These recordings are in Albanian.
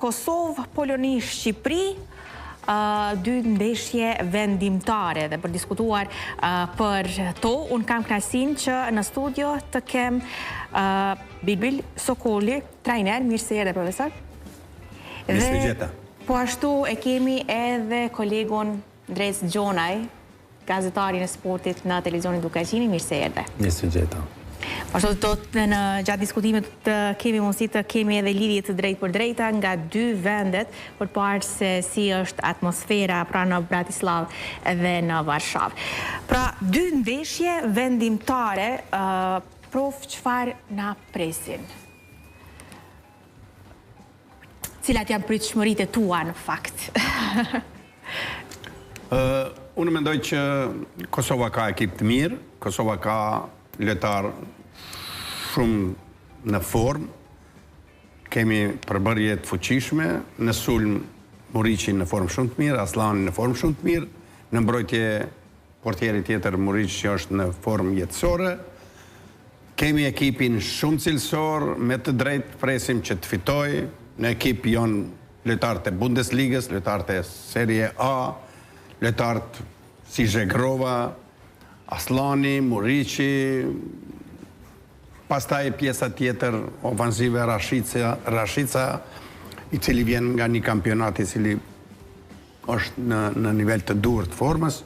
Kosovë, Poloni, Shqipëri, dy ndeshje vendimtare dhe për diskutuar për to, unë kam kënaqësinë që në studio të kem Bilbil Sokoli, trajner, mirë se erdhe profesor. Mirë se gjeta. Po ashtu e kemi edhe kolegun Dres Gjonaj, gazetarin e sportit në televizionin Dukaqini, mirë se erdhe. Mirë se gjeta. Pashtu në gjatë diskutimit të kemi mundësi të kemi edhe lidhje të drejtë për drejta nga dy vendet për të parë se si është atmosfera pra në Bratislavë dhe në Varshavë. Pra, dy ndeshje vendimtare, prof, çfarë na presin? Cilat janë pritshmëritë tua në fakt? Unë mendoj që Kosova ka ekip të mirë, Kosova ka lojtar shumë në formë, kemi përbërje të fuqishme, në sulm Muriqi në formë shumë të mirë, Aslani në formë shumë të mirë, në mbrojtje portieri tjetër Muriqi që është në formë jetësore, kemi ekipin shumë cilësor, me të drejtë presim që të fitoj, në ekip janë lojtarët e Bundesligës, lojtarët e Serie A, lojtarët si Zhegrova, Aslani, Muriqi, pastaj pjesa tjetër ofanzive Rashica, i cili vjen nga një kampionat i cili është në nivel të duhur të formës,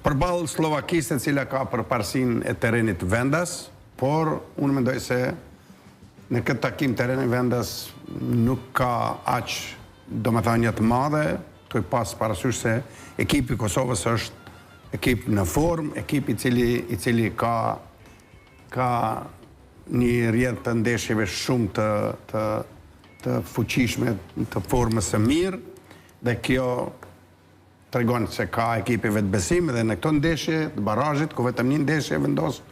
përballë Slovakisë, e cila ka përparësinë e terrenit vendas, por unë mendoj se në këtë takim terreni vendas nuk ka aq domethënie të madhe, të pas parasysh se ekipi i Kosovës është ekip në formë, ekip i cili ka një rrjedhë të ndeshjeve shumë të fuqishme, të formës së mirë, dhe kjo tregon se ka ekipi vetbesim dhe në këto ndeshje të barazhit, ku vetëm një ndeshje vendos,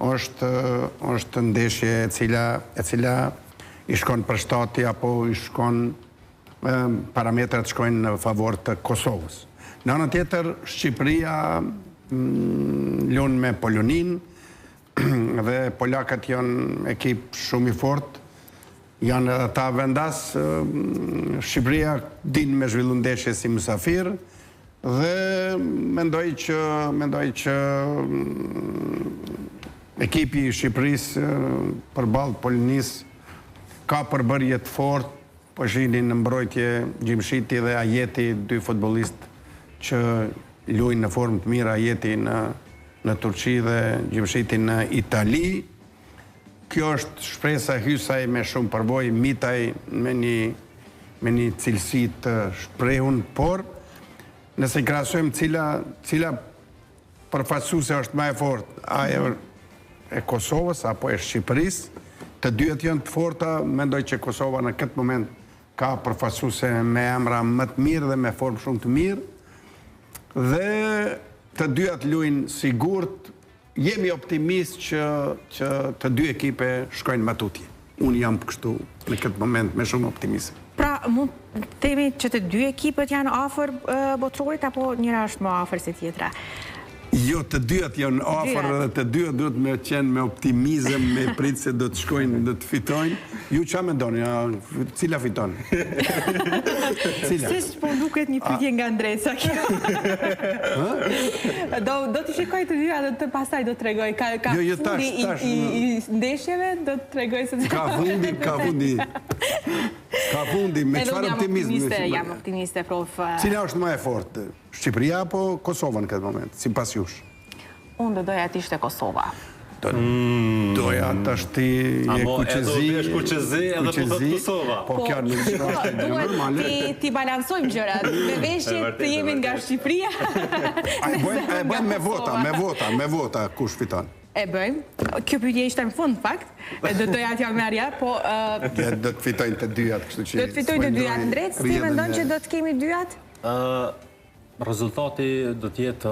është ndeshje e cila i shkon përshtatje apo i shkon parametrat shkojnë në favor të Kosovës. Në anën tjetër, Shqipëria lun me Polonin, dhe polakët janë ekip shumë i fort, janë edhe ta vendas, Shqipëria din me zhvillu ndeshje si mysafir, dhe mendoj që ekipi i Shqipërisë përballë Polonisë ka përbërje të fort, po shihni në mbrojtje Gjimshiti dhe Ajeti, dy futbollistë që luajnë në formë të mirë, Ajeti në Turqi dhe Gjimshiti në Itali. Kjo është shpresa hysaj me shumë përvojë, mitaj me një cilësi të shprehun, por nëse i krahasojmë cila përfaqësuese është më e fortë, ajo e Kosovës apo e Shqipërisë, të dyat janë të forta, mendoj që Kosova në këtë moment ka përfaqësuese me emra më të mirë dhe me formë shumë të mirë, dhe të dyat luajnë sigurt, jemi optimist që të dy ekipe shkojnë më tutje. Unë jam kështu në këtë moment me shumë optimizëm. Pra, mund të themi që të dy ekipet janë afër botrorit, apo njëra është më afër se tjetra? Jo, të dyat janë afër dhe të dyat duhet me qenë me optimizëm, me pritë se do të shkojnë, do të fitojnë. Ju qa me doni, cila fiton? Cila? Se po duket një pyetje nga Ndresa kjo. Do t'i shikoj të dyja dhe të pastaj do t'tregoj. Ka fundi i ndeshjeve, do t'tregoj se... Ka fundi, me qëfar optimizm? Jam optimiste, prof. Cila është më e fortë? Shqipëria apo Kosova në këtë moment, si pas jush? Unë doja të ishte Kosova. Doja të është e kuqezi... Edo është kuqezi edhe po thëtë Kosova. Po kjo në është normale. Duhet t'i balansojmë gjërat. Me veshjet të jemi nga Shqipëria. E bëjmë me vota, kush fiton? E bëjmë. Kjo pyetje ishte në fund, fakt. Do doja t'ja merja, po... Do të fitojnë të dyat, kështu që... Do të fitojnë të dyat. Ndrec, ti mendon që do të kemi dyat? Rezultati do t'jetë,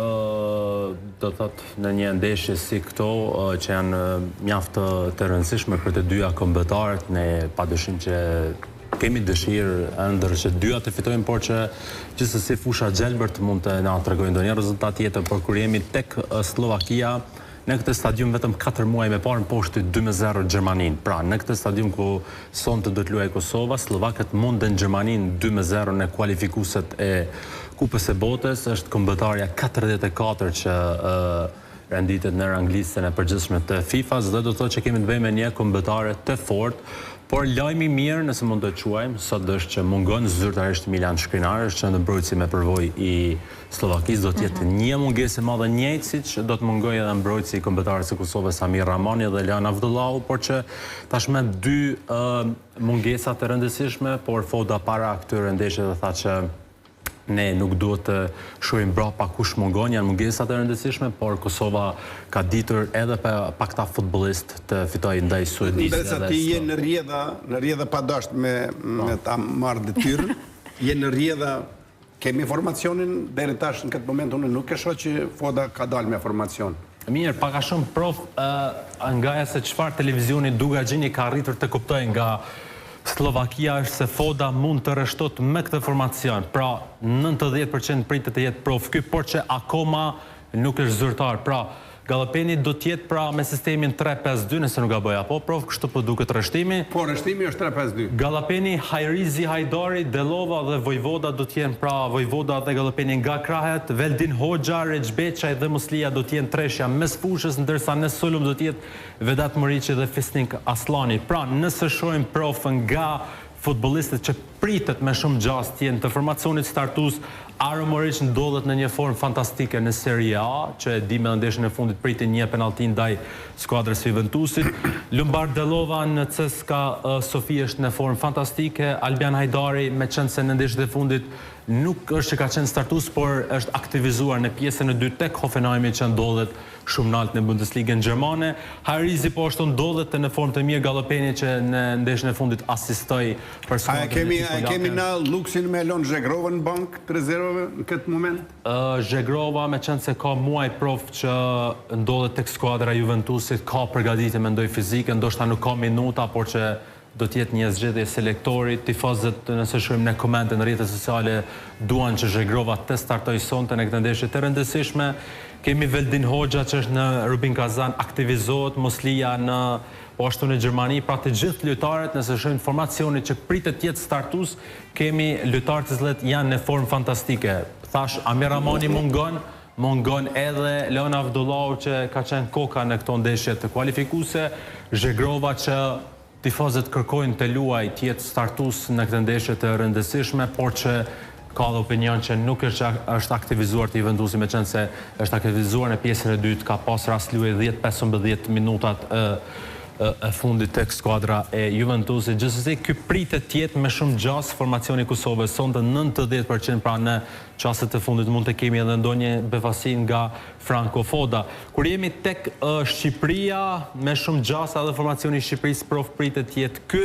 do thotë në një ndeshje si këto, që janë mjaft të rëndësishme për të dyja kombëtarët, ne padyshim që kemi dëshirë ëndër që dyja të fitojnë, por që gjithsesi fusha Gjelbert mund të na tregojë ndonjë rezultat tjetër, por kur jemi tek Slovakia, në këtë stadium vetëm 4 muaj me parë në poshtë 2-0 Gjermanin. Pra, në këtë stadium ku sonte do të luajë Kosova, slovakët munden Gjermanin 2-0 në kualifikuesit e Kupës e Botës, është kombëtarja 44 që renditet në ranglistën e përgjithshme të FIFA-s, dhe do të thotë që kemi të bëjmë me një kombëtare të fortë. Por lajmi mirë, nëse mund të quajmë, sot është që mungon zyrtarisht Milan Shkrinar, është që në mbrojtësi me përvojë i Slovakisë, do të jetë një mungesë e madhe njëjtë siç do të mungojë edhe mbrojtësi i kombëtarës së Kosovës Samir Ramani dhe Leon Avdullahu, por që tashmë dy mungesa të rëndësishme, por Foda para këtyre ndeshjeve dhe tha që ne nuk duhet të shohim brapa kush mungon, janë mungesat e rëndësishme, por Kosova ka ditur edhe pa këta futbollist të fitojë ndaj Suedisë. Ndërsa ti je në rrjedha pa dasht me ta marrë detyrë, je në rrjedha, kemi informacionin deri tash në këtë moment, unë nuk e shoh që Foda ka dalë me informacion. Mirë, paka shumë prof nga se çfarë televizioni Dugaxhini ka arritur të kuptojë nga Slovakia është se Foda mund të rreshtot me këtë formacion. Pra, 90% pritet të jetë prof ky, por që akoma nuk është zyrtar. Pra, Gallopeni do të jetë pra me sistemin 3-5-2, nëse nuk gaboj, apo prof, kështu po duket rreshtimi. Po, rreshtimi është 3-5-2. Gallopeni, Hajrizi, Hajdari, Delova dhe Vojvoda do të jenë pra Vojvoda dhe Gallopeni nga krahet, Veldin Hoxha, Reçbeçaj dhe Muslia do të jenë treshja mes fushës, ndërsa në sulm do të jetë Vedat Moriçi dhe Fisnik Aslani. Pra, nëse shohim prof nga futbollistët që pritet me shumë gjas të jenë të formacionit startues, Aro Moric ndodhet në një formë fantastike në Serie A, që e di me ndeshjen e fundit priti një penalti ndaj skuadrës së Juventusit. Lombard Delova në CSKA Sofia është në formë fantastike. Albian Hajdari, me qenë se në ndeshjet e fundit nuk është që ka qenë startues, por është aktivizuar në pjesën e dytë tek Hoffenheimi që ndodhet shumë lart në Bundesligën gjermane. Hajrizi po ashtu ndodhet në formë të mirë, Gallopeni që në ndeshjen e fundit asistoi për skuadrën. A kemi na luksin me Elon Zhegrova në bank të rezervave në këtë moment? Zhegrova, me qenë se ka muaj prof që ndodhet tek skuadra Juventusit, ka përgatitje mendoj fizike, ndoshta nuk ka minuta, por që do të jetë një zgjedhje selektori. Tifozët, nëse shohim në komente në rrjetet sociale, duan që Zhegrova të startojë sonte në këtë ndeshje të rëndësishme. Kemi Veldin Hoxha që është në Rubin Kazan, aktivizohet, Muslia po ashtu në Gjermani, pra të gjithë lojtarët, nëse shohim formacionin që pritet të jetë startues, kemi lojtarë të cilët janë në formë fantastike. Thash, Amir Ramani mungon edhe Leon Avdullahu që ka qenë koka në këto ndeshje të kualifikuese, Zhegrova që tifozët kërkojnë të luaj të jetë startues në këtë ndeshje të rëndësishme, por që ka dhe opinion që nuk është aktivizuar të Juventusi, me qenë se është aktivizuar në pjesën e dytë, ka pas rast luaj 10-15 minutat e fundit tek skuadra e Juventusit. Gjithsesi, ky pritet të jetë me shumë gjas formacioni i Kosovës, sonte 90%, pra në çastet e fundit mund të kemi edhe ndonjë befasi nga Franco Foda. Kur jemi tek Shqipëria, me shumë gjas edhe formacioni i Shqipërisë prof pritet të jetë ky,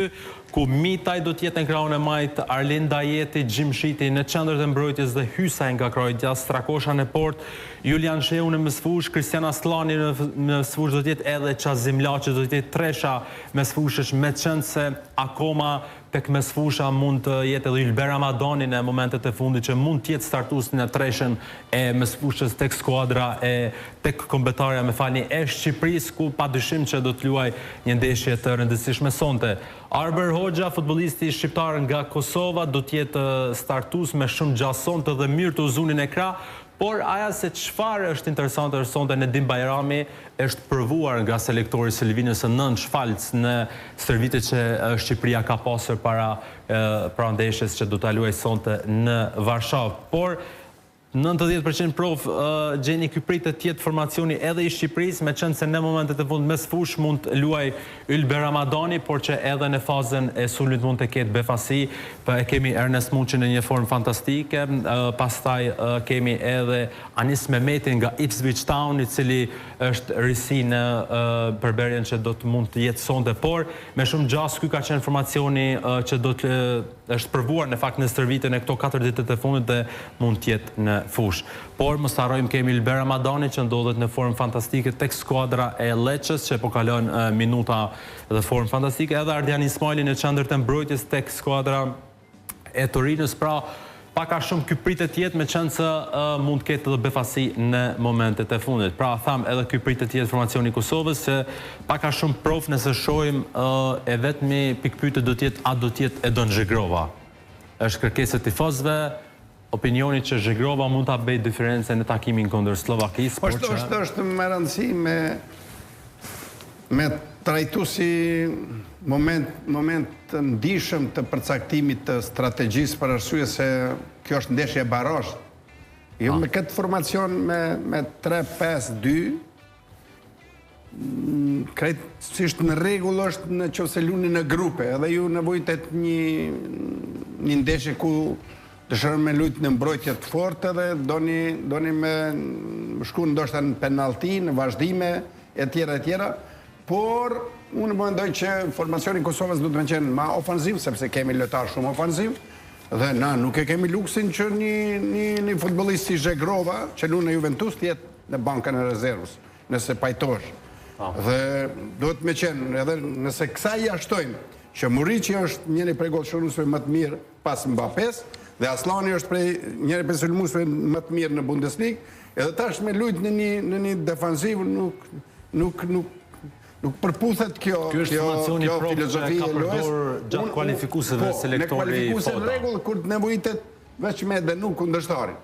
ku Mitaj do të jetë në krahun e majt, Arlind Dajeti, Gjimshiti në qendrën e mbrojtjes dhe Hysaj nga krahu i djathtë, Strakosha në port, Julian Sheu në mesfush, Kristian Aslani në mesfush, do të jetë edhe Çazim Laçi, do të jetë tresha mesfushësh, me qenë se akoma tek mesfusha mund të jetë edhe Ylber Ramadani në momentet e fundit që mund të jetë startues në treshën e mesfushës tek skuadra tek kombëtarja e Shqipërisë, ku padyshim që do të luaj një ndeshje të rëndësishme sonte. Arber Hoxha, futbollisti shqiptar nga Kosova, do të jetë startues me shumë gjas sonte dhe mirë të uzunin e krah. Por aja se çfarë është interesante është sonte Nedim Bajrami është provuar nga selektori Silvinës së Nën Shfalc në stërvitjet që Shqipëria ka pasur para ndeshjes që do ta luajë sonte në Varshavë. Por 90% prof gjeni ky pritet të jetë formacioni edhe i Shqipërisë, me qenë se në momentet e fundit mes fush mund luaj Ylber Ramadani, por që edhe në fazën e sulmit mund të ketë befasi. E kemi Ernest Muçi në një formë fantastike, pastaj kemi edhe Anis Mehmetin nga Ipswich Town, i cili është risi në përbërjen që do të mund të jetë sonte, por me shumë gjas ky ka qenë formacioni që do të është provuar në fakt në stërvitjen e këto 4 ditët e fundit dhe mund të jetë në fush. Por mos harrojmë kemi Ylber Ramadani që ndodhet në formë fantastike tek skuadra e Lecces që po kalon minuta dhe formë fantastike, edhe Ardian Ismaili në qendër të mbrojtjes tek skuadra e Torinës. Pra pak a shumë ky pritet jetë me qenë se mund të ketë edhe befasi në momentet e fundit. Pra tham edhe ky pritet jetë formacioni i Kosovës se pak a shumë prof nëse shohim e vetmi pikpyetje do të jetë a do të jetë Edon Zhegrova. Është kërkesë e tifozëve, opinioni që Zhegrova mund ta bëjë diferencën në takimin kundër Slovakisë, por është më rëndësi me trajtu si moment të ndishëm të përcaktimit të strategjisë për arsye se kjo është ndeshje barazh. Jo me këtë formacion me 3-5-2 krejtësisht në rregull është në qoftë luni në grupe, edhe ju nevojitet një ndeshje ku dëshironi me lujtë në mbrojtje të fortë dhe doni me shku ndoshta në penalti, në vazhdime e tjera, por unë mendoj që formacioni i Kosovës duhet të qenë më ofanziv sepse kemi lojtar shumë ofanziv dhe na nuk e kemi luksin që një futbollist si Zhegrova që luan në Juventus të jetë në bankën e rezervës, nëse pajtohesh. Dhe duhet me qenë edhe nëse kësaj jashtojmë që Muriqi është njëri prej gollshëruesve më të mirë pas Mbappes dhe Aslani është njëri prej sulmuesve më të mirë në Bundesligë, edhe tash me lujt në një defanziv nuk përputhet kjo formacioni filozofi ka përdor gjatë kualifikuseve selektori foto. Në kualifikuse në rregull kur nevojitet veç me dhe nuk kundërshtarin.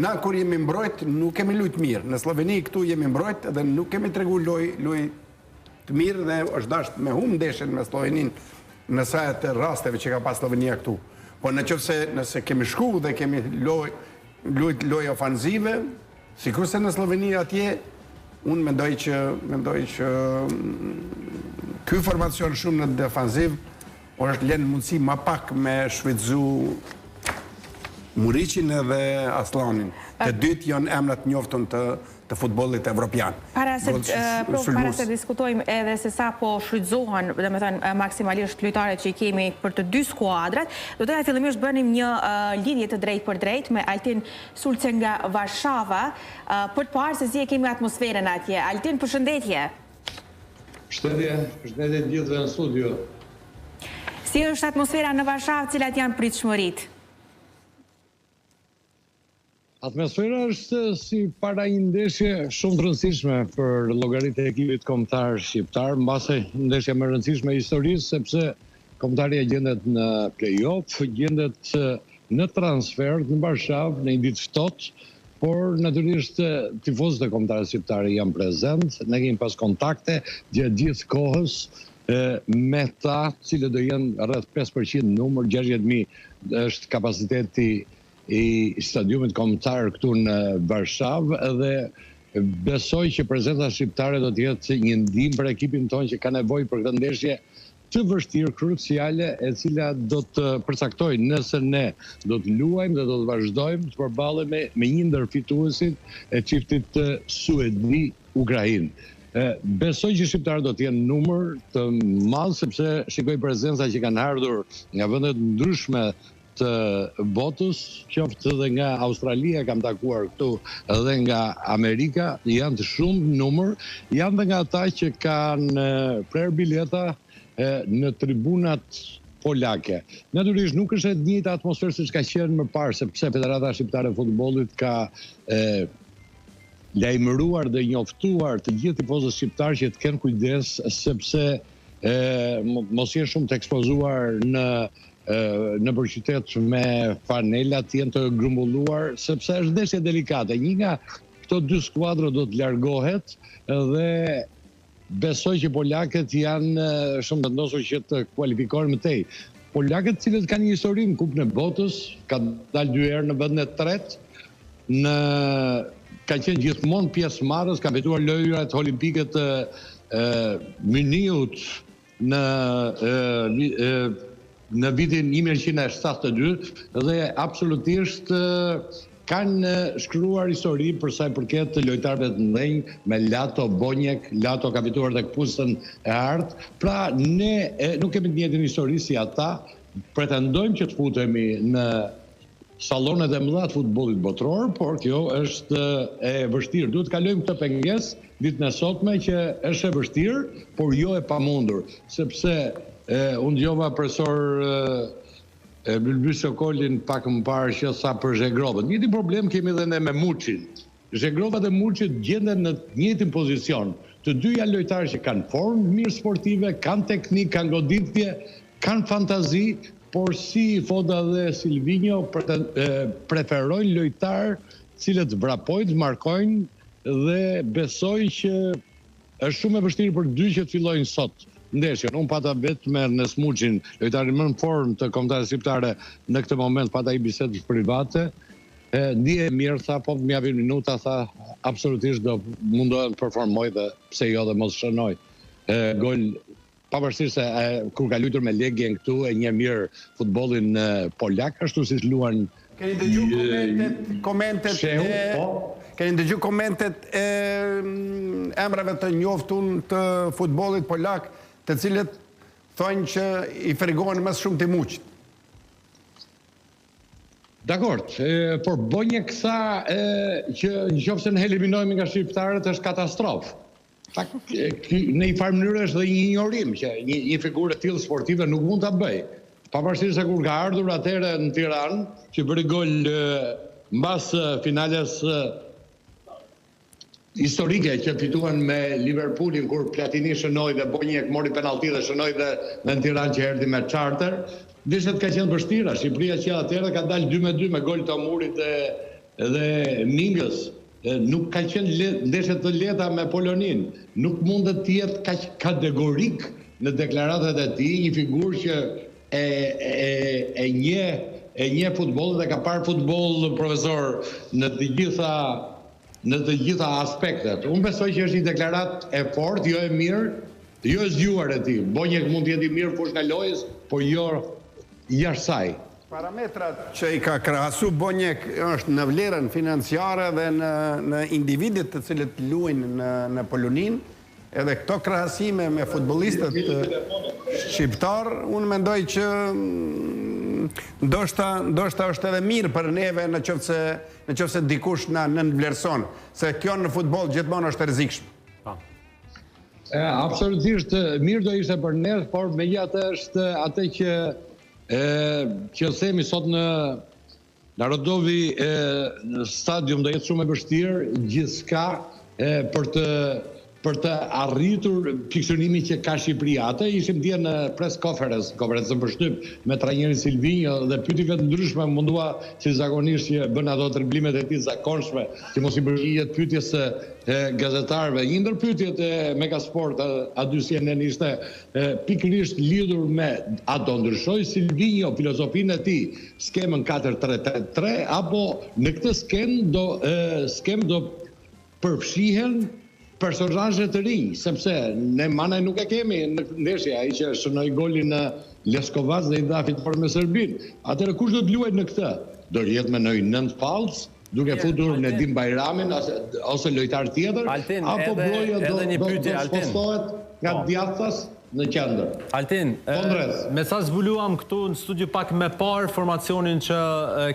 Na kur jemi mbrojt nuk kemi lujt mirë. Në Sloveni këtu jemi mbrojt dhe nuk kemi tregu loj të mirë dhe është dasht me humbë ndeshjen me Slovenin në sajat e rasteve që ka pas Slovenia këtu. Po nëse kemi shku dhe kemi loj ofanzive, sikurse në Sloveni atje, unë mendoj që ky formacion shumë në defanziv është lënë mundësi ma pak me shfrytzu Muriqin edhe Aslanin. Të dytë janë emrat njoftun të futbollit evropian. Para se diskutojmë edhe se sa po shfrytëzohen, domethënë maksimalisht lojtarët që i kemi për të dy skuadrat, do të fillimisht bënim një lidhje të drejtë për drejtë me Altin Sulce nga Varshava, për të parë se si e kemi atmosferën atje. Altin, përshëndetje. Përshëndetje gjithëve në studio. Si është atmosfera në Varshavë, cilat janë pritshmëritë? Atmosfera është si para një ndeshje shumë të rëndësishme për llogaritë e ekipit kombëtar shqiptar, mbase ndeshja më e rëndësishme e historisë, sepse kombëtaria gjendet në play-off, gjendet në transfer në Varshavë në një ditë ftohtë, por natyrisht tifozët e kombëtarëve shqiptarë janë prezent, ne kemi pas kontakte gjatë gjithë kohës me ta, cilët do jenë rreth 5% numër, 60.000 është kapaciteti i stadiumit kombëtar këtu në Varshavë dhe besoj që prezenca shqiptare do të jetë një ndihmë për ekipin tonë që ka nevojë për këtë ndeshje të vështirë, kruciale, e cila do të përcaktoj nëse ne do të luajmë dhe do të vazhdojmë të përballemi me një ndër fituesit e çiftit Suedi-Ukrainë. Besoj që shqiptarët do të jenë numër të madh sepse shikoj prezenca që kanë ardhur nga vende të ndryshme të botës, qoftë edhe nga Australia, kam takuar këtu, edhe nga Amerika, janë të shumë numër, janë dhe nga ata që kanë prerë bileta në tribunat polake. Natyrisht nuk është e njëjta atmosferë siç ka qenë më parë, sepse Federata Shqiptare e Futbollit ka lajmëruar dhe njoftuar të gjithë tifozët shqiptar që të kenë kujdes sepse mos jenë shumë të ekspozuar në përqytet me fanelat jenë të grumbulluar, sepse është ndeshje delikate. Një nga këto dy skuadra do të largohet dhe besoj që polakët janë shumë të vendosur që të kualifikohen më tej. Polakët cilët kanë një histori në Kupën e Botës, kanë dalë 2 herë në vendin e tretë, kanë qenë gjithmonë pjesëmarrës, kanë fituar lojrat olimpike të Muniut në vitin 1972 dhe absolutisht kanë shkruar histori për sa i përket lojtarëve të mëdhenj me Lato, Bonjek, Lato ka fituar tek Pusën e Artë. Pra ne nuk kemi të njëjtën histori si ata, pretendojmë që të futemi në sallonet e mëdha të futbollit botror, por kjo është e vështirë. Duhet të kalojmë këtë pengesë ditën e sotme që është e vështirë, por jo e pamundur, sepse unë dëgjova profesor Bylby Sokolin pak më parë që sa për Zhegrovën. Njëti problem kemi edhe ne me Muçin. Zhegrova dhe Muçi gjenden në njëjtin pozicion. Të dy janë lojtarë që kanë formë mirë sportive, kanë teknikë, kanë goditje, kanë fantazi, por si Foda dhe Silvinho preferojnë lojtarë cilët vrapojnë, markojnë dhe besoj që është shumë e vështirë për dy që të fillojnë sot ndeshjen. Unë pata vetë me Ernest Muçin, lojtarin më në formë të kombëtarëve shqiptare në këtë moment, pata i bisedë private. Ndije mirë, tha, po më japin minuta, tha, absolutisht do mundohem të performoj dhe pse jo dhe mos shënoj. Gol, pavarësisht se kur ka luajtur me Legjen këtu e një mirë futbollin polak, ashtu siç luan. Keni dëgju komentet Keni dëgju komentet e emrave të njoftun të futbollit polak, të cilët thonë që i fregohen më shumë të Muçit. Dakord, por Bonjek tha që nëse ne eliminojmë nga shqiptarët është katastrofë. Në një farë mënyrë është dhe një ignorim që një figurë e tillë sportive nuk mund ta bëj. Pavarësisht se kur ka ardhur atëherë në Tiranë, që bëri gol mbas finales historike që fituan me Liverpoolin kur Platini shënoi dhe Bonjek mori penallti dhe shënoi dhe në Tiranë që erdhi me charter. Ndeshjet ka qenë vështira. Shqipëria që atëherë ka dalë 2-2 me gol të Amurit dhe Mingës. Nuk ka qenë ndeshje të lehta me Polonin. Nuk mundet të jetë kaq kategorik në deklaratat e tij, një figurë që e një futboll dhe ka parë futboll, profesor, në të gjitha aspektet. Unë besoj që është një deklarat e fortë, jo e mirë, jo e zgjuar e tij. Bonjek mund të jetë i mirë fush nga lojës, por jo jashtë saj. Parametrat që i ka krahasu Bonjek është në vlerën financiare dhe në individit të cilët luajnë në Polonin, edhe këto krahasime me futbollistët shqiptar, unë mendoj që ndoshta është edhe mirë për neve në qoftë se dikush na nënvlerëson, se kjo në futboll gjithmonë është e rrezikshme. Absolutisht mirë do ishte për ne, por megjithatë është atë që themi sot në Narodovi stadium do jetë shumë e vështirë gjithçka për të arritur fiksionimin që ka Shqipëria. Atë ishim dje në press conference, konferencën për shtyp me trajnerin Silvinho dhe pyetjeve të ndryshme mundua si zakonisht që bën ato triplimet e tij zakonshme, që mos i përgjigjet pyetjes gazetarëve. Një ndër pyetjet e Megasport aty CNN ishte pikërisht lidhur me a do ndryshoj Silvinho filozofinë e tij, skemën 4-3-3 apo në këtë skem do përfshihen personazhe të rinj, sepse ne Manaj nuk e kemi në ndeshje, ai që shënoi golin në Leskovac dhe i dha fitore me Serbin. Atëherë kush do të luajë në këtë? Do jetë me një 9 fallc, duke futur Nedim Bajramin ose lojtar tjetër, apo Broja do spostohet nga djathtas në qendër. Altin, me sa zbuluam këtu në studio pak me parë formacionin që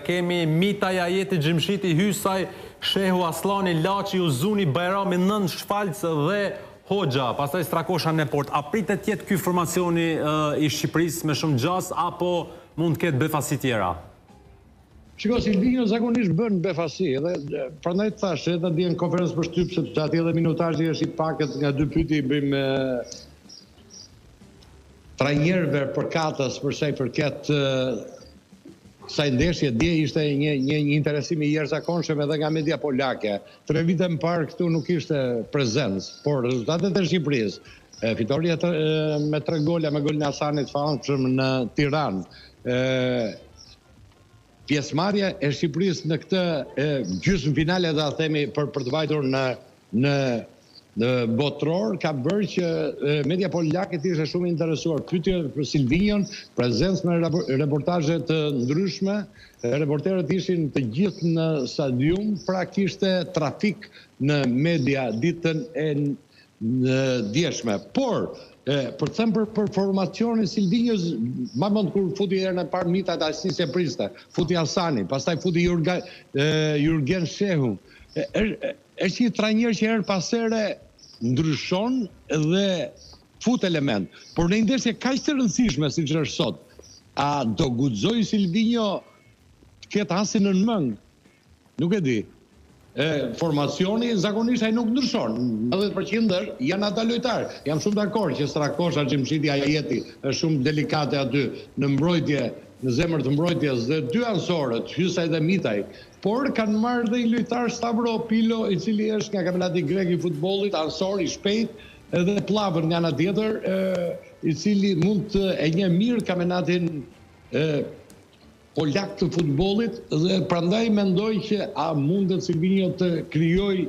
kemi Mitaj Ajeti Xhimshiti Hysaj, Shehu Aslani, Laçi, Uzuni, Bajrami, Nën Shfalc dhe Hoxha, pastaj Strakosha në port. A pritet të jetë ky formacioni i Shqipërisë me shumë gjas apo mund të ketë befasi tjera? Shiko, Silvinho zakonisht bën befasi, edhe prandaj thash edhe dje në konferencë për shtyp, sepse aty edhe minutazhi është i pakët nga dy pyetje i bëjmë trajnerëve përkatës për sa i përket kësaj ndeshje. Dje ishte një interesim i jashtëzakonshëm edhe nga media polake. 3 vite më parë këtu nuk ishte prezencë, por rezultatet e Shqipërisë, fitoria me 3 gola, me golin e Hasanit famshëm në Tiranë, pjesëmarrja e Shqipërisë në këtë gjysmëfinale, do ta themi, për të vajtur në botror, ka bërë që media polake ishte shumë interesuar. Pyetje për Silvinjon, prezencë me reportazhe të ndryshme, reporterët ishin të gjithë në stadium, pra kishte trafik në media ditën e djeshme. Por për të thënë për formacionin Silvinjos, më mend kur futi herën e parë Mitat asnjë priste, futi Hasani, pastaj futi Jurgen Shehu. Është një trajner që herë pas here ndryshon dhe fut element. Por në një ndeshje kaq të rëndësishme siç është sot, A do guxoj Silvinho të ketë asin në mëngë? Nuk e di. Formacioni zakonisht ai nuk ndryshon. 90% janë ata lojtarë. Jam shumë dakord që Strakosha, Xhimshiti, Ajeti është shumë delikate aty në mbrojtje, në zemër të mbrojtjes dhe dy ansorët, Hysaj dhe Mitaj, por kanë marrë dhe i lojtar Stavro Pilo, i cili është nga kampionati grek i futbollit, ansor i shpejt, edhe Plavër nga ana tjetër, i cili mund të e njeh mirë kampionatin polak të futbollit dhe prandaj mendoj që a mundet Silvinho të krijoj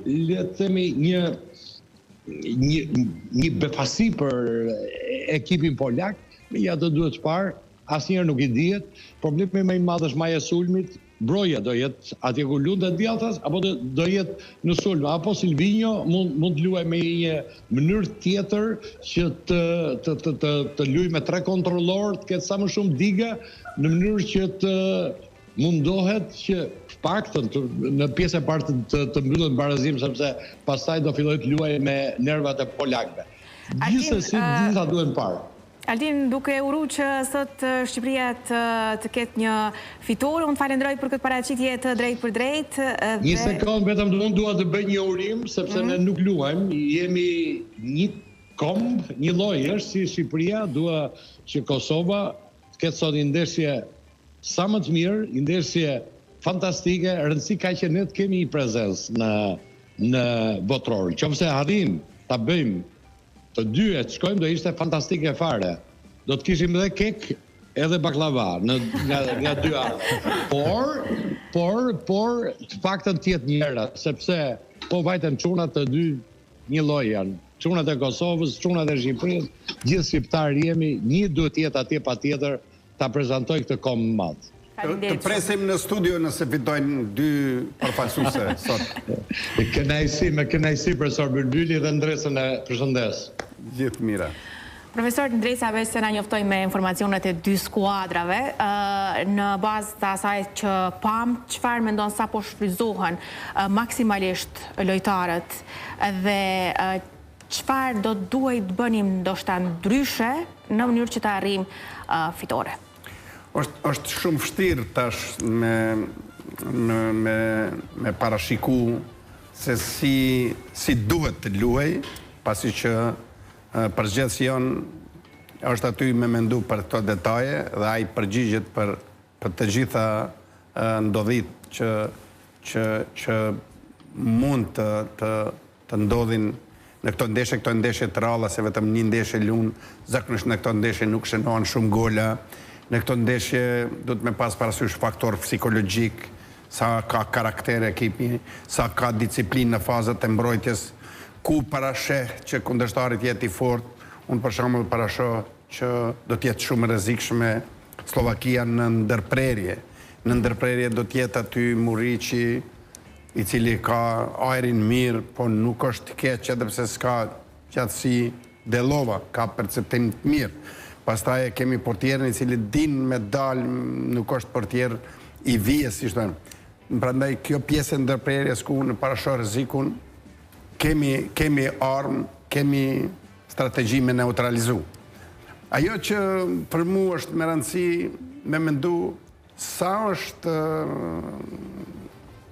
le të themi një befasi për ekipin polak, ja do duhet të parë, asnjëherë nuk i dihet. Problemi më i madh është maja sulmit, broja do jetë atje ku lutet djathtas apo do jetë në sulm, apo Silvinho mund të luajë me një mënyrë tjetër që të luajë me 3 kontrollor, të ketë sa më shumë diga në mënyrë që të mundohet që paktën në pjesën e parë të mbyllet barazim, sepse pastaj do fillojë të luajë me nervat e polakëve. Gjithsesi gjitha duhen parë. Aldin, duke uru që sot Shqipëria të ketë një fitore, unë falenderoj për këtë paraqitje të drejt për drejt. Një sekond, vetëm unë dua të bëj një urim, sepse ne nuk luajmë, jemi një komb, një lloj është si Shqipëria, dua që Kosova të ketë sot një ndeshje sa më të mirë, një ndeshje fantastike, rëndësi ka që ne të kemi një prezencë në botror. Qofse arrim ta bëjmë të dyja të shkojmë, do ishte fantastike fare. Do të kishim edhe kek edhe baklava nga dy anët. Por të paktën të jetë njëra, sepse po vajten çunat të dy një lloj janë. Çunat e Kosovës, çunat e Shqipërisë, gjithë shqiptarë jemi, një duhet të jetë atje patjetër ta prezantoj këtë kom të madh. Të presim në studio nëse fitojnë 2 përfaqësuese sot. Me kënaqësi profesor Bylbyli dhe ndresën e përshëndes. Gjithë mira. Profesor, ndresa veç se na njoftoi me informacionet e 2 skuadrave, në bazë të asaj që pam, çfarë mendon sa po shfrytëzohen maksimalisht lojtarët dhe çfarë do duhet të bënim ndoshta ndryshe në mënyrë që të arrijmë fitore? është shumë vështirë tash me parashiku se si duhet të luaj, pasi që përgjithësi jonë është aty me mendu për këto detaje dhe ai përgjigjet për të gjitha ndodhit që mund të ndodhin në këto ndeshje të ralla, se vetëm një ndeshje lunë, zakonisht në këto ndeshje nuk shënohen shumë gola. Në këto ndeshje do të me pas parasysh faktor psikologjik, sa ka karakter ekipi, sa ka disiplinë në fazat e mbrojtjes, ku parasheh që kundërshtarit jeti fort. Unë për shembull parasheh që do të jetë shumë rrezikshme Slovakia në ndërprerje. Në ndërprerje do të jetë aty Muriqi, i cili ka ajrin mirë, po nuk është keq edhe pse s'ka qatësi. Delova ka perceptim të mirë. Pastaj kemi portierin i cili din me dalë, nuk është portier i vijes, si thënë. Prandaj kjo pjesë e ndërprerjes ku në parashoj rrezikun, kemi armë, kemi strategji me neutralizu. Ajo që për mua është me rëndësi me mendu sa është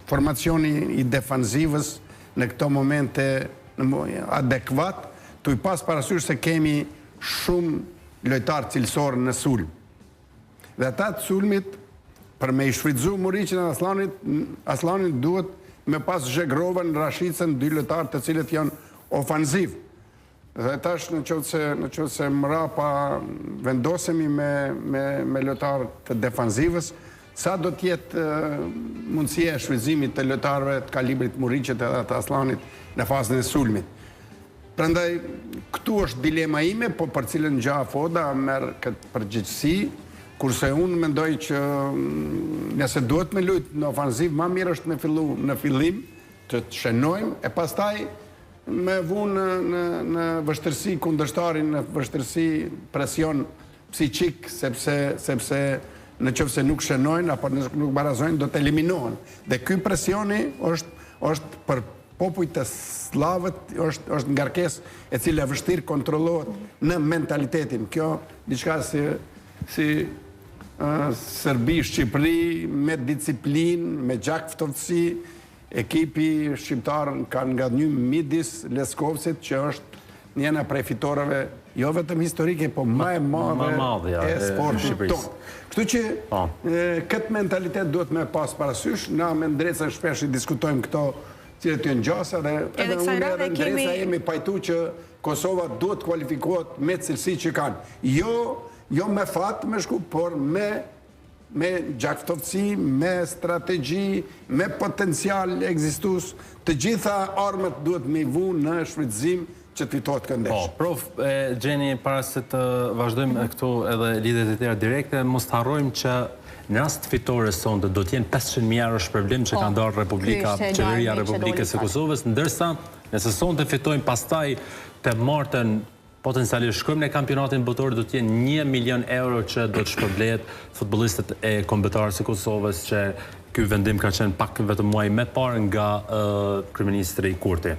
formacioni i defanzivës në këto momente adekuat, tu i pas parasysh se kemi shumë lojtarë cilësorë në sulm. Dhe ata të sulmit, për me i shfrytëzu Muriqin e Aslanit duhet me pas Zhegrovën, Rashicën, 2 lojtarë të cilët janë ofanziv. Dhe tash në qoftë se mrapa vendosemi me lojtarë të defanzivës, sa do t'jetë mundësia e shfrytëzimit të lojtarëve të kalibrit Muriqit edhe të Aslanit në fazën e sulmit. Prandaj, këtu është dilema ime, po për cilën Gja Foda merr këtë përgjegjësi, kurse unë mendoj që nëse duhet me lujt në ofanziv, ma mirë është me fillu në fillim, të shenojmë, e pastaj me vu në vështërsi kundërshtarin, në vështërsi presion psiqik, sepse në qoftë se nuk shenojnë, apo nuk barazojnë, do të eliminohen. Dhe ky presioni është për popujt të slavët, është ngarkesë e cila vështirë kontrollohet në mentalitetin. Kjo diçka si Serbi-Shqipëri, me disiplinë, me gjak ftofësi, ekipi shqiptar kanë nga një midis Leskovcit, që është njëna prej fitoreve, jo vetëm historike, po më e madhe e sportit tonë. Kështu që këtë mentalitet duhet me pas parasysh, na me Ndreca shpesh i diskutojmë këto cilët janë gjasa, dhe edhe unë edhe Ndreca jemi pajtu që Kosova duhet kualifikohet me cilësi që kanë. Jo me fat me shku, por me gjakftofësi, me strategji, me potencial ekzistus, të gjitha armët duhet me i vu në shfrytëzim që të fitohet këndesh. Prof, Gjeni, para se të vazhdojmë këtu edhe lidhet e tjera direkte, mos të harrojmë që në rast fitore sonde do t'jenë 500.000 euro shpërblim që ka ndarë qeveria Republikës së Kosovës, ndërsa nëse sonde fitojmë pastaj të martën potencialisht shkojmë në kampionatin botror, do t'jenë 1 milion euro që do të shpërblehet futbollistët e kombëtarës së Kosovës, që ky vendim ka qenë pak vetëm muaj më parë nga kryeministri Kurti.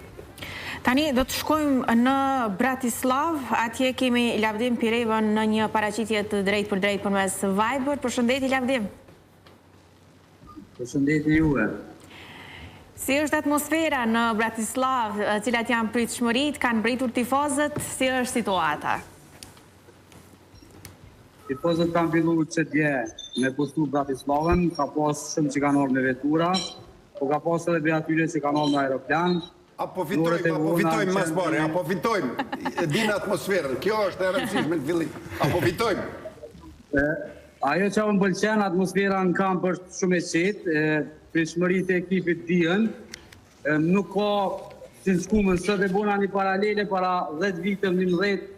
Tani do të shkojmë në Bratislav, atje kemi Lavdim Pirevën në një paraqitje të drejt për drejt përmes Viber. Përshëndetje Lavdim. Përshëndetje juve. Si është atmosfera në Bratislav, cilat janë pritshmërit, kanë mbritur tifozët, si është situata? Tifozët kanë filluar që dje me postu Bratislavën, ka pas shumë që kanë orë me vetura, po ka pas edhe be atyre që kanë orë me aeroplan. Apo fitojmë mas bari, apo fitojmë, dinë atmosferën, kjo është e rëndësishme në fillim, apo fitojmë. Ajo që më pëlqen, atmosfera në kamp është shumë e qetë, pritshmëritë e ekipit dihen, nuk ka si në shkumën, së dhe bona një paralele para 10 vite, 11,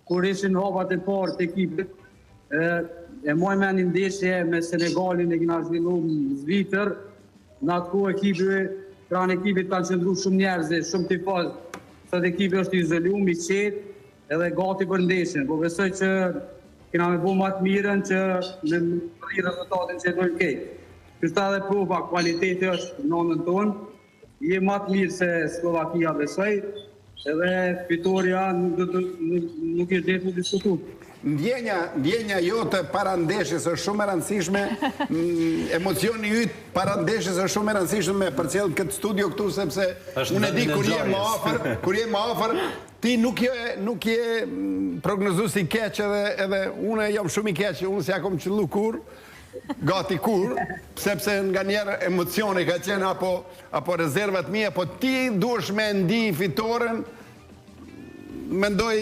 kur ishin hapat e parë të ekipit, e moj me një ndeshje me Senegalin e kina zhvillu në Zvitër, në atë ku ekipit, pranë ekipit kanë qëndru shumë njerëzë, shumë tifoz, sot ekipi është izolu, mi qetë, edhe gati për ndeshjen. Po besoj që kena me bu më atë mirën që me rri rezultatin që e dojnë kejtë. Kështë edhe prova, kvaliteti është në nënën tonë, je më atë mirë se Slovakia besoj, edhe fitoria nuk është jetë në diskutu. Ndjenja jote para ndeshjes është shumë e rëndësishme, emocioni yt para ndeshjes është shumë e rëndësishme me përcjell këtë studio këtu, sepse unë e di kur je më afër, ti nuk je prognozues i keq, edhe unë jam shumë i keq, unë s'ja kom qellu kur, gati kur, sepse nga njerë emocioni ka qenë apo rezervat mia, po ti duhesh me ndi fitoren. Mendoj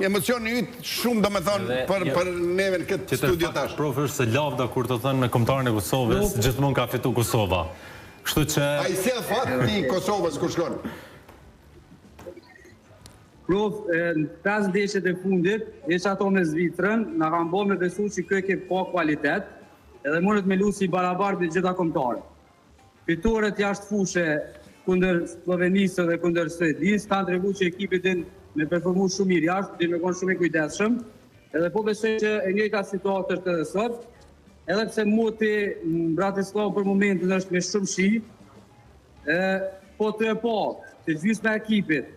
emocioni yt shumë do me thonë për neve në këtë studio tash. Prof, është se lavda kur të thënë me kombëtarin e Kosovës, gjithmonë ka fitu Kosova. Kështu që... A i sjell fat i Kosovës kur shkon? Prof, në 5 ndeshjet e fundit, ishte ato me Zvitrën, na kanë bërë me besu që kjo ke pa kvalitet, edhe mundet me lusi barabartë në gjitha kombëtarët. Fitoret jashtë fushe kundër Slovenisë dhe kundër Suedisë kanë tregu që ekipit din me performu shumë mirë jashtë, dhe me konë shumë i kujdesshëm, edhe po besoj që e njëjta situatë është edhe sot, edhe pse moti në Bratislav për momentin është me shumë shi, po të e po, të gjysma e ekipit,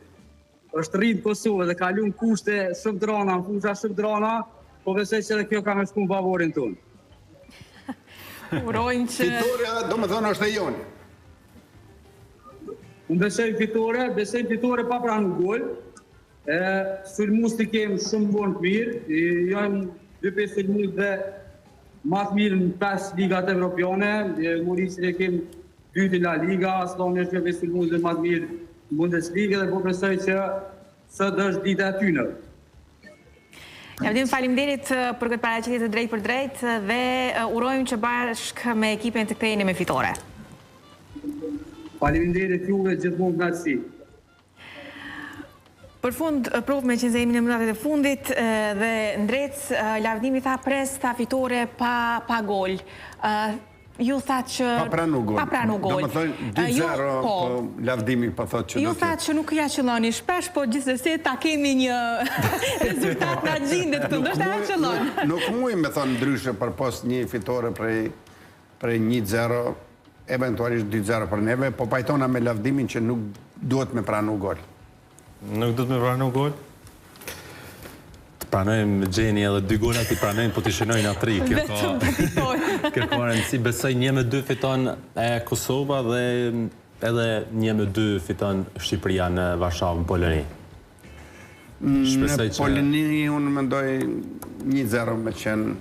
është rritë Kosovë dhe kalun kushte shumë drana, në fusha shumë drana, po besoj që edhe kjo ka me shku në favorin tonë. Urojnë që... Fitoria, do me thonë, është e jonë. Unë besoj fitore pa pranë gol. Sulmus të kemë shumë bunë të mirë, janë 2-5 sulmus dhe matë mirë në 5 ligat evropiane, Morisin e kemë 2 La Liga, Aslani është 2-5 sulmus dhe matë mirë në Bundesliga dhe po besoj që sot është dita e tyne. Lavdim, faleminderit për këtë paraqitje të drejt për drejt dhe urojmë që bashkë me ekipin të ktheheni me fitore. Faleminderit juve gjithmonë knaqësi. Për fund, prof, me që zemi në minutat e fundit dhe Ndrec, Lavdimi tha pres, tha fitore pa gol. Ju tha që... Pa pranu gol. Do më thënë 2-0, Lavdimi pa thot që do të... Ju tha që nuk ja qëlloni shpesh, po gjithsesi ta kemi një rezultat në gjindet këtu, ndoshta ja qëllon. Nuk mujmë me thonë ndryshe për pos një fitore prej 1-0, eventualisht 2-0 për neve, po pajtona me Lavdimin që nuk duhet me pranu gol. Nuk duhet me pranu gol? pranojmë Gjeni edhe 2 golat i pranojmë, po t'i shënojnë atri. Vetëm të fitoj. Kjo ka rëndësi, besoj 1-2 fiton e Kosova dhe edhe 1-2 fiton Shqipëria në Varshavë, në Poloni. Në Poloni unë mendoj 1-0 me qenë.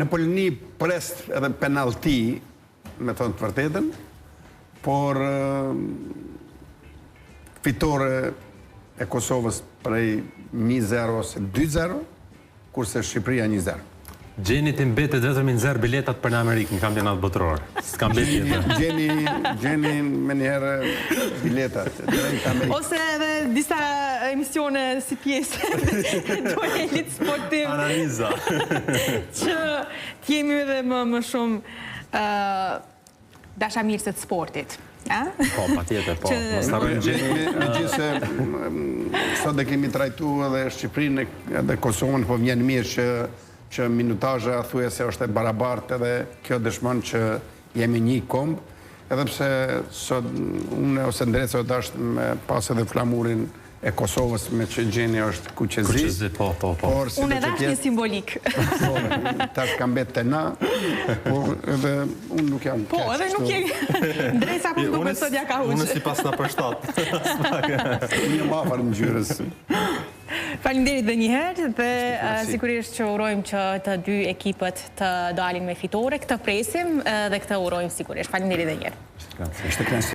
Në Poloni prest edhe penalti, me thonë të vërtetën, por fitore e Kosovës prej 1-0 ose 2-0, kurse Shqipëria 1-0. Gjeni të mbetet vetëm 0 biletat për në Amerikë në kampionat botëror. S'ka mbet tjetër. Gjeni me njëherë biletat. Ose edhe disa emisione si pjesë duelit sportiv. Analiza. Që t'jemi edhe më shumë dashamirëse të sportit. Po, pa tjetër, po. Me gjithë se sot dhe kemi trajtu edhe Shqipërinë edhe Kosovën, po vjen mirë që minutajë thuje se është e barabartë edhe kjo dëshmon që jemi një kombë, edhe pse sot unë ose Ndreco është me pas edhe flamurin e Kosovës me që Gjeni është kuqezi. Kuqezi, po. Unë edhe është një simbolik. Ta shka mbet të na, por edhe unë nuk jam keq. Po, edhe nuk jemi. Drejsa po duke sot ja ka huqë. Unë si pas në përshtat. Një mafar në gjyrës. Faleminderit dhe njëherë dhe sigurisht që urojmë që të 2 ekipët të dalin me fitore. Këtë presim dhe këtë urojmë sigurisht. Faleminderit dhe njëherë.